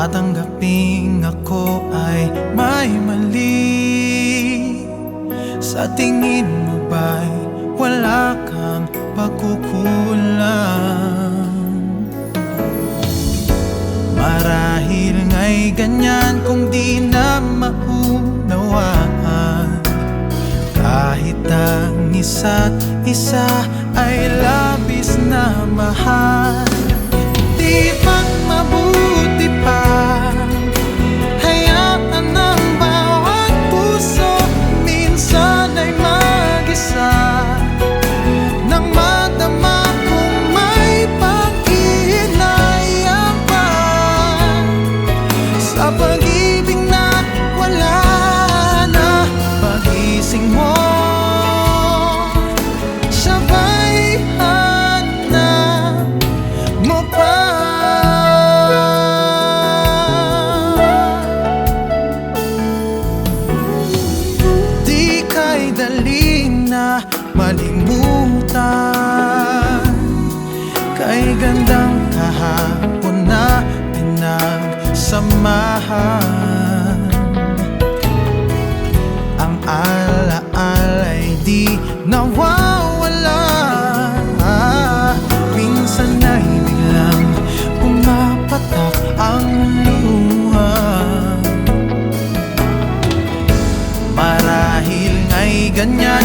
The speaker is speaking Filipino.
tatanggaping ako ay may mali. Sa tingin mo ba'y wala kang pagkukulang? Marahil nga'y ganyan kung di na maunawaan. Kahit ang isa't isa ay labis na mahal, di ba't mabuti pa hayaan ang bawat puso minsan ay mag-isa, nang madama kung may pag-ihinayang pa sa pag-ibig na wala na. Pagising mo sabay hanap mo pa. Di ka'y dali na malimutan, kay gandang kahapon na pinagsamahan. Ang alaala'y di nawawala, minsan ay biglang pumapatak ang luha. Marahil nga'y ganyan